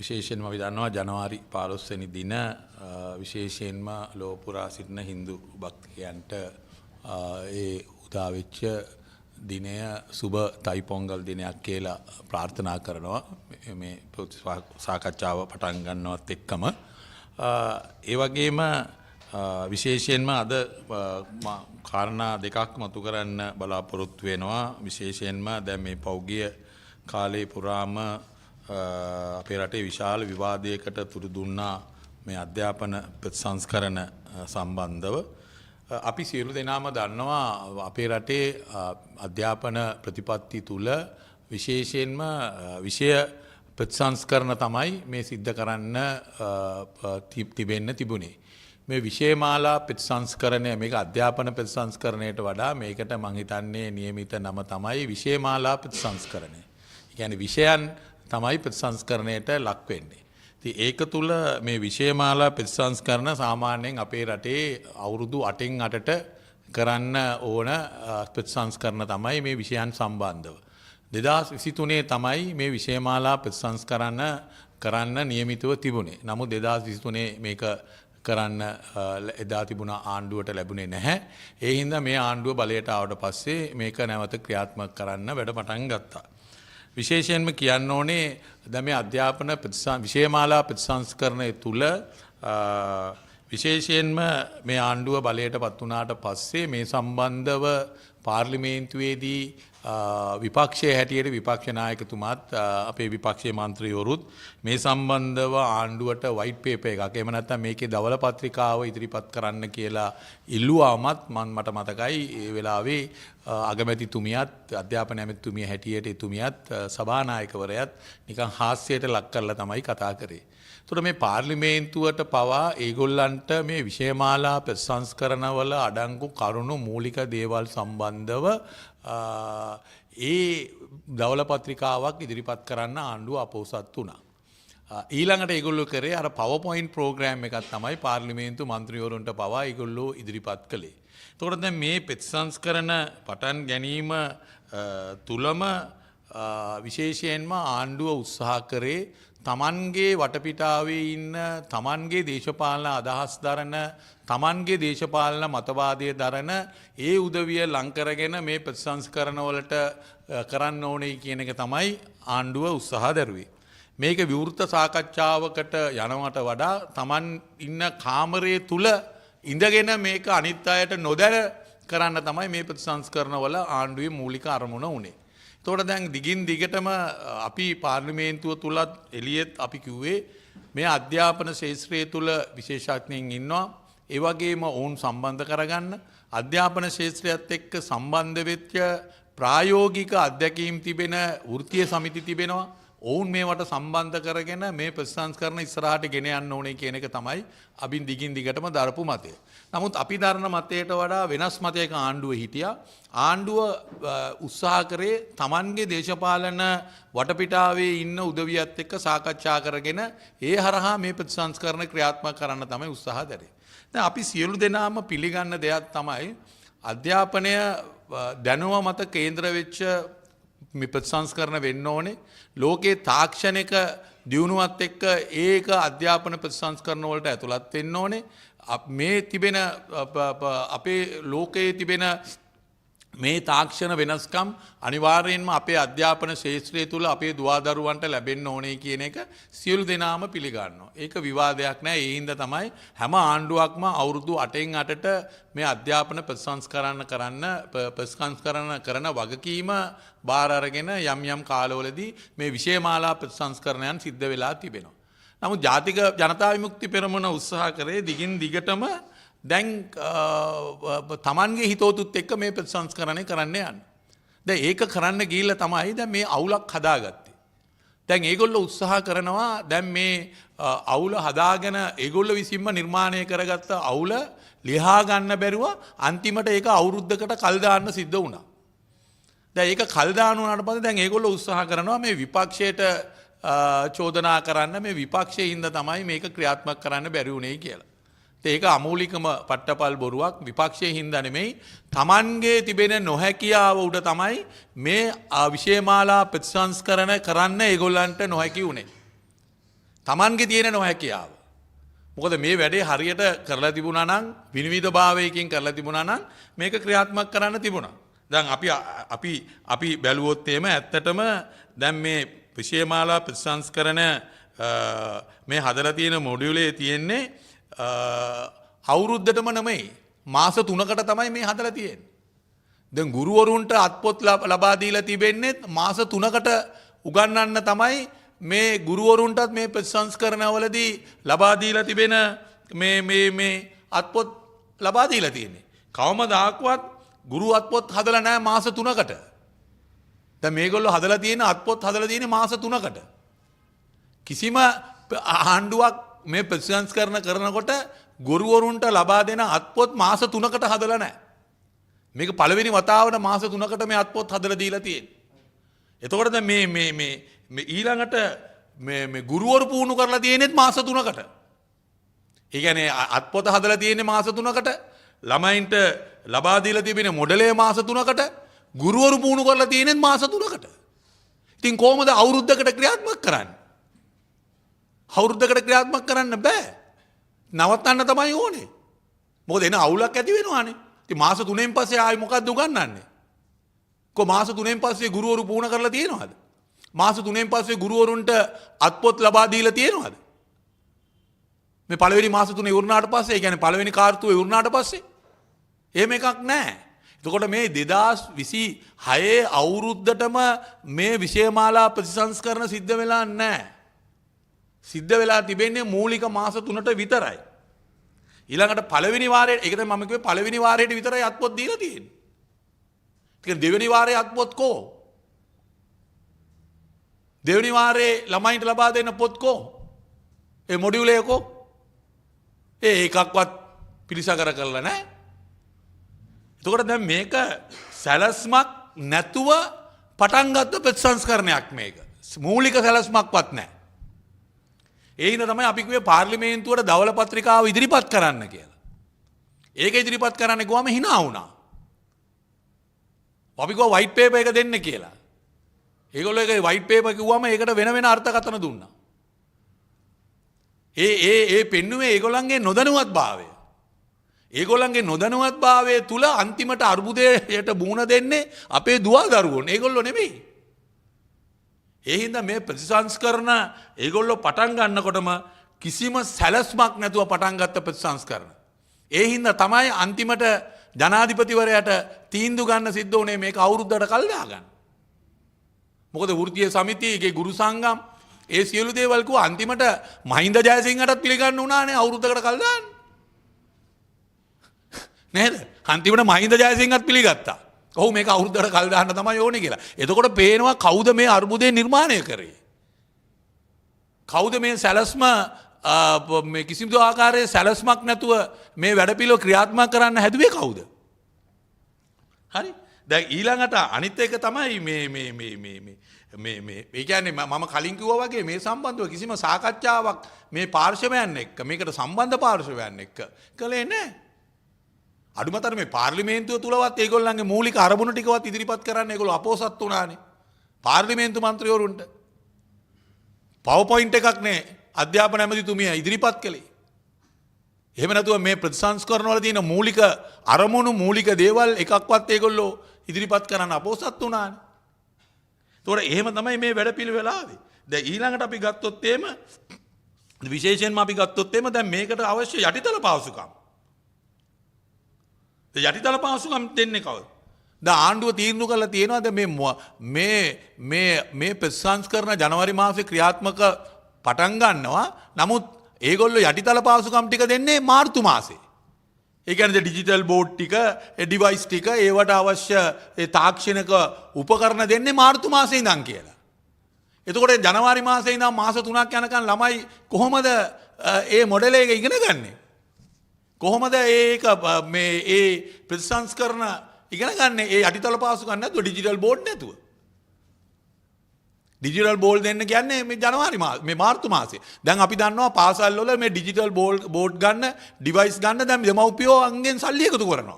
විශේෂයෙන්ම අපි දන්නවා ජනවාරි 15 වෙනි දින විශේෂයෙන්ම ලෝක පුරා සිටින Hindu භක්තිකයන්ට ඒ උදා වෙච්ච දිනය සුබ තයිපොංගල් දිනයක් කියලා ප්‍රාර්ථනා කරනවා මේ සාකච්ඡාව පටන් ගන්නවත් එක්කම ඒ වගේම විශේෂයෙන්ම අද කාරණා දෙකක් මතු කරන්න බලාපොරොත්තු වෙනවා විශේෂයෙන්ම දැන් මේ පෞගිය කාලේ පුරාම අපේ රටේ විශාල විවාදයකට තුරු දුන්නා මේ අධ්‍යාපන ප්‍රතිසංස්කරණ සම්බන්ධව අපි සියලු දෙනාම දන්නවා අපේ රටේ අධ්‍යාපන ප්‍රතිපත්ති තුල විශේෂයෙන්ම විෂය ප්‍රතිසංස්කරණ තමයි මේ සිද්ධ කරන්න තිබෙන්න තිබුණේ මේ විෂයමාලා ප්‍රතිසංස්කරණය මේක අධ්‍යාපන ප්‍රතිසංස්කරණයට වඩා මේකට මම හිතන්නේ નિયમિત නම තමයි විෂයමාලා ප්‍රතිසංස්කරණය. ඒ කියන්නේ විෂයන් තමයි ප්‍රතිසංස්කරණයට ලක් වෙන්නේ. ඉතින් ඒක තුල මේ විෂයමාලා ප්‍රතිසංස්කරණ සාමාන්‍යයෙන් අපේ රටේ අවුරුදු 8න් 8ට කරන්න ඕන ප්‍රතිසංස්කරණ තමයි මේ විෂයන් සම්බන්ධව. 2023 තමයි මේ විෂයමාලා ප්‍රතිසංස්කරණ කරන්න નિયમિતව තිබුණේ. නමුත් 2023 මේක කරන්න එදා තිබුණ ආණ්ඩුවට ලැබුණේ නැහැ. ඒ හින්දා මේ ආණ්ඩුව බලයට ආවට පස්සේ මේක නැවත ක්‍රියාත්මක කරන්න වැඩ පටන් ගත්තා. විශේෂයෙන්ම කියන්න ඕනේ දැන් මේ අධ්‍යාපන විෂයමාලා ප්‍රතිසංස්කරණය තුල විශේෂයෙන්ම මේ ආණ්ඩුව බලයට පත් වුණාට පස්සේ මේ සම්බන්ධව පාර්ලිමේන්තුවේදී විපක්ෂයේ හැටියට විපක්ෂ නායකතුමාත් අපේ විපක්ෂයේ මන්ත්‍රීවරුත් මේ සම්බන්ධව ආණ්ඩුවට වයිට් පේපර් එකක් එහෙම නැත්නම් මේකේ දවල පත්‍රිකාව ඉදිරිපත් කරන්න කියලා ඉල්ලුවාමත් මට මතකයි ඒ වෙලාවේ අගමැතිතුමියත් අධ්‍යාපන ඇමතිතුමිය හැටියට එතුමියත් සභානායකවරයාත් නිකන් හාස්‍යයට ලක් කරලා තමයි කතා කරේ. ඒතකොට මේ පාර්ලිමේන්තුවට පවා ඒගොල්ලන්ට මේ විෂයමාලා ප්‍රතිසංස්කරණවල අඩංගු කරුණු මූලික දේවල් සම්බන්ධව ඒ දවල පත්‍රිකාවක් ඉදිරිපත් කරන්න ආණ්ඩුව අපොහොසත් වුණා. ඊළඟට ඒගොල්ලෝ කරේ අර PowerPoint ප්‍රෝග්‍රෑම් එකක් තමයි පාර්ලිමේන්තු මන්ත්‍රීවරුන්ට පවා ඒගොල්ලෝ ඉදිරිපත් කළේ. එතකොට දැන් මේ ප්‍රතිසංස්කරණ පටන් ගැනීම තුලම විශේෂයෙන්ම ආණ්ඩුව උත්සාහ කරේ තමන්ගේ වටපිටාවේ ඉන්න තමන්ගේ දේශපාලන අදහස් දරන තමන්ගේ දේශපාලන මතවාදය දරන ඒ උදවිය ලං කරගෙන මේ ප්‍රතිසංස්කරණ වලට කරන්න ඕනේ කියන එක තමයි ආණ්ඩුව උත්සාහ දරුවේ. මේක විවෘත සාකච්ඡාවකට යනවට වඩා තමන් ඉන්න කාමරයේ තුල ඉඳගෙන මේක අනිත් අයට නොදැන කරන්න තමයි මේ ප්‍රතිසංස්කරණ වල ආණ්ඩුවේ මූලික අරමුණ උනේ. එතකොට දැන් දිගින් දිගටම අපි පාර්ලිමේන්තුව තුලත් එළියෙත් අපි කිව්වේ මේ අධ්‍යාපන ශාස්ත්‍රය තුල විශේෂඥයින් ඉන්නවා. ඒ වගේම ඔවුන් සම්බන්ධ කරගන්න අධ්‍යාපන ශාස්ත්‍රයත් එක්ක සම්බන්ධ වෙච්ච ප්‍රායෝගික අධ්‍යක්ීම් තිබෙන වෘත්තීය සමිති තිබෙනවා. ඔවුන් මේවට සම්බන්ධ කරගෙන මේ ප්‍රතිසංස්කරණ ඉස්සරහට ගෙන යන්න ඕනේ කියන එක තමයි අපි දිගින් දිගටම දරපු මතය. නමුත් අපි දරන මතයට වඩා වෙනස් මතයක ආණ්ඩුව හිටියා. ආණ්ඩුව උත්සාහ කරේ Tamanගේ දේශපාලන වටපිටාවේ ඉන්න උදවියත් එක්ක සාකච්ඡා කරගෙන ඒ හරහා මේ ප්‍රතිසංස්කරණ ක්‍රියාත්මක කරන්න තමයි උත්සාහ දරේ. දැන් අපි සියලු දෙනාම පිළිගන්න දෙයක් තමයි අධ්‍යාපනය දැනුම මත කේන්ද්‍ර වෙච්ච මේ ප්‍රතිසංස්කරණ වෙන්න ඕනේ. ලෝකයේ තාක්ෂණික දියුණුවත් එක්ක ඒක අධ්‍යාපන ප්‍රතිසංස්කරණ වලට ඇතුළත් වෙන්න ඕනේ. මේ තිබෙන අපේ ලෝකයේ තිබෙන මේ තාක්ෂණ වෙනස්කම් අනිවාර්යයෙන්ම අපේ අධ්‍යාපන ශාස්ත්‍රය තුල අපේ දුවදරුවන්ට ලැබෙන්න ඕනේ කියන එක සියලු දෙනාම පිළිගන්නවා. ඒක විවාදයක් නෑ. ඒ හින්දා තමයි හැම ආණ්ඩුවක්ම අවුරුදු 8න් 8ට මේ අධ්‍යාපන ප්‍රතිසංස්කරණ කරන වගකීම බාර අරගෙන යම් යම් කාලවලදී මේ විෂයමාලා ප්‍රතිසංස්කරණයන් සිද්ධ වෙලා තිබෙනවා. නමුත් ජාතික ජනතා විමුක්ති පෙරමුණ උත්සාහ කරේ දිගින් දිගටම දැන් තමන්ගේ හිතෝතුත් එක්ක මේ ප්‍රතිසංස්කරණය කරන්න යන්න. දැන් ඒක කරන්න ගිහිල්ලා තමයි දැන් මේ අවුලක් හදාගත්තේ. දැන් ඒගොල්ලෝ උත්සාහ කරනවා දැන් මේ අවුල හදාගෙන ඒගොල්ලෝ විසින්ම නිර්මාණය කරගත්ත අවුල ලියා ගන්න බැරුව අන්තිමට ඒක අවුරුද්දකට කල් දාන්න සිද්ධ වුණා. දැන් ඒක කල් දාන උනාට පස්සේ දැන් ඒගොල්ලෝ උත්සාහ කරනවා මේ විපක්ෂයට චෝදනා කරන්න මේ විපක්ෂයේ හින්දා තමයි මේක ක්‍රියාත්මක කරන්න බැරි වුණේ කියලා. ඒක අමූලිකම පට්ටපල් බොරුවක් විපක්ෂයේ හින්දා නෙමෙයි තමන්ගේ තිබෙන නොහැකියාව උඩ තමයි මේ විෂයමාලා ප්‍රතිසංස්කරණ කරන්න ඒගොල්ලන්ට නොහැකි වුණේ. Tamanගේ තියෙන නොහැකියාව. මොකද මේ වැඩේ හරියට කරලා තිබුණා නම් විනිවිදභාවයකින් කරලා තිබුණා නම් මේක ක්‍රියාත්මක කරන්න තිබුණා. දැන් අපි බැලුවොත් එහෙම ඇත්තටම දැන් මේ විෂයමාලා ප්‍රතිසංස්කරණ මේ හදලා තියෙන මොඩියුලේ තියෙන්නේ අවුරුද්දටම නෙමෙයි මාස 3කට තමයි මේ හදලා තියෙන්නේ. දැන් ගුරුවරුන්ට අත්පොත් ලබා දීලා තිබෙන්නේ මාස 3කට උගන්වන්න තමයි මේ ගුරුවරුන්ටත් මේ ප්‍රතිසංස්කරණවලදී ලබා දීලා තිබෙන මේ අත්පොත් ලබා දීලා තියෙන්නේ. කවමදාකවත් ගුරු අත්පොත් හදලා නැහැ මාස 3කට. දැන් මේගොල්ලෝ හදලා තියෙන අත්පොත් හදලා තියෙන්නේ මාස 3කට. කිසිම ආණ්ඩුවක් මේ ප්‍රතිසංස්කරණ කරනකොට ගුරුවරුන්ට ලබා දෙන අත්පොත් මාස 3කට හදලා නැහැ. මේක පළවෙනි වතාවට මාස 3කට මේ අත්පොත් හදලා දීලා තියෙන්නේ. එතකොට දැන් මේ ඊළඟට මේ ගුරුවරු පුහුණු කරලා තියෙනෙත් මාස 3කට. ඒ කියන්නේ අත්පොත හදලා තියෙන්නේ මාස 3කට. ළමයින්ට ලබා දීලා තිබෙන මොඩලය මාස 3කට. ගුරුවරු පුහුණු කරලා තියෙනෙත් මාස 3කට. ඉතින් කොහොමද අවුරුද්දකට ක්‍රියාත්මක කරන්නේ? අවුරුද්දකට ක්‍රියාත්මක කරන්න බෑ. නවත්තන්න තමයි ඕනේ. මොකද එන අවුලක් ඇති වෙනවානේ. ඉතින් මාස 3න් පස්සේ ආයි මොකක්ද උගන්වන්නේ? මාස 3න් පස්සේ ගුරුවරු පුහුණු කරලා තියෙනවද? මාස 3න් පස්සේ ගුරුවරුන්ට අත්පොත් ලබා දීලා තියෙනවද? මේ පළවෙනි මාස 3 ඉවරනාට පස්සේ, ඒ කියන්නේ පළවෙනි කාර්තුව ඉවරනාට පස්සේ එහෙම එකක් නැහැ. එතකොට මේ 2026 අවුරුද්දටම මේ විෂයමාලා ප්‍රතිසංස්කරණ සිද්ධ වෙලා නැහැ. සිද්ධ වෙලා තිබෙන්නේ මූලික මාස 3ට විතරයි. ඊළඟට පළවෙනි වාරයේ, ඒක තමයි මම කිව්වේ පළවෙනි වාරයට විතරයි අත්පොත් දීලා තියෙන්නේ. ඒක දෙවෙනි වාරයේ අත්පොත් කෝ? දෙවෙනි වාරයේ ළමයින්ට ලබා දෙන්න පොත් කෝ? ඒ මොඩියුල් එක කෝ? ඒකක්වත් පිළිසකර කරලා නැහැ. එතකොට දැන් මේක සැලැස්මක් නැතුව පටන් ගත්ත ප්‍රතිසංස්කරණයක් මේක. මූලික සැලැස්මක්වත් නැහැ. ඒ හින්දා තමයි අපි කිව්වේ පාර්ලිමේන්තුවට දවල පත්‍රිකාව ඉදිරිපත් කරන්න කියලා. ඒක ඉදිරිපත් කරන්න ගියාම hina වුණා. අපි කිව්වා වයිට් පේපර් එක දෙන්න කියලා. ඒගොල්ලෝ ඒක වයිට් පේපර් කිව්වම ඒකට වෙන අර්ථකථන දුන්නා. ඒ පෙන්නුවේ ඒගොල්ලන්ගේ නොදැනුවත්භාවය. ඒගොල්ලන්ගේ නොදැනුවත්භාවය තුල අන්තිමට අර්බුදයට මුහුණ දෙන්නේ අපේ දුව දරුවෝන්. ඒගොල්ලෝ නෙමෙයි. ඒ හින්දා මේ ප්‍රතිසංස්කරණ ඒගොල්ලෝ පටන් ගන්නකොටම කිසිම සැලැස්මක් නැතුව පටන් ගත්ත ප්‍රතිසංස්කරණ. ඒ හින්දා තමයි අන්තිමට ජනාධිපතිවරයාට තීන්දුව ගන්න සිද්ධ වුණේ මේක අවුරුද්දකට කල් දාගන්න. මොකද වෘත්තීය සමිතියේ ගුරු සංගම් ඒ සියලු දේවල් කිව්වා අන්තිමට මහින්ද ජයසිංහටත් පිළිගන්න උනානේ අවුරුද්දකට කල් දාන්න. නේද? අන්තිමට මහින්ද ජයසිංහත් පිළිගත්තා. ඔව් මේක අවුරුද්දකට කල් දාන්න තමයි ඕනේ කියලා. එතකොට පේනවා කවුද මේ අර්බුදේ නිර්මාණය කරේ? කවුද මේ සැලැස්ම මේ කිසිදු ආකාරයේ සැලැස්මක් නැතුව මේ වැඩපිළිවෙල ක්‍රියාත්මක කරන්න හැදුවේ කවුද? හරි? දැන් ඊළඟට අනිත් එක තමයි මේ ඒ කියන්නේ මම කලින් කිව්වා වගේ මේ සම්බන්ධව කිසිම සාකච්ඡාවක් මේ පාර්ශවයන් එක්ක මේකට සම්බන්ධ පාර්ශවයන් එක්ක කළේ නැහැ. අඩුමතර මේ පාර්ලිමේන්තුව තුලවත් ඒගොල්ලන්ගේ මූලික අරමුණු ටිකවත් ඉදිරිපත් කරන්න ඒගොල්ලෝ අපෝසත් වුණානේ. පාර්ලිමේන්තු මන්ත්‍රීවරුන්ට PowerPoint එකක් නේ අධ්‍යාපන ඇමතිතුමිය ඉදිරිපත් කළේ. එහෙම නැතුව මේ ප්‍රතිසංස්කරණ වල තියෙන මූලික අරමුණු මූලික දේවල් එකක්වත් ඒගොල්ලෝ ඉදිරිපත් කරන්න අපෝසත් වුණානේ. ඒතකොට එහෙම තමයි මේ වැඩපිළිවෙල ආවේ. දැන් ඊළඟට අපි ගත්තොත් එහෙම විශේෂයෙන්ම අපි ගත්තොත් එහෙම දැන් මේකට අවශ්‍ය යටිතල පහසුකම්. යටිතල පහසුකම් දෙන්නේ කවුද? දැන් ආණ්ඩුව තීරණය කරලා තියෙනවාද මේ ප්‍රතිසංස්කරණ ජනවාරි මාසේ ක්‍රියාත්මක පටන් ගන්නවා. නමුත් ඒගොල්ලෝ යටිතල පහසුකම් ටික දෙන්නේ මාර්තු මාසේ. ඒ කියන්නේ ඩිජිටල් බෝඩ් ටික, ඩිවයිස් ටික, ඒවට අවශ්‍ය ඒ තාක්ෂණික උපකරණ දෙන්නේ මාර්තු මාසේ ඉඳන් කියලා. එතකොට ජනවාරි මාසේ ඉඳන් මාස 3ක් යනකම් ළමයි කොහොමද ඒ මොඩල් එක ඉගෙන ගන්නේ? කොහොමද ඒක මේ ඒ ප්‍රතිසංස්කරණ ඉගෙන ගන්න ඒ යටිතල පහසුකම් නැතුව ඩිජිටල් බෝඩ් නැතුව? ඩිජිටල් බෝඩ් දෙන්න කියන්නේ මේ ජනවාරි මේ මාර්තු මාසේ. දැන් අපි දන්නවා පාසල් වල මේ ඩිජිටල් බෝඩ් ගන්න, ඩිවයිස් ගන්න දැන් දෙමව්පියෝ අංගෙන් සල්ලි එකතු කරනවා.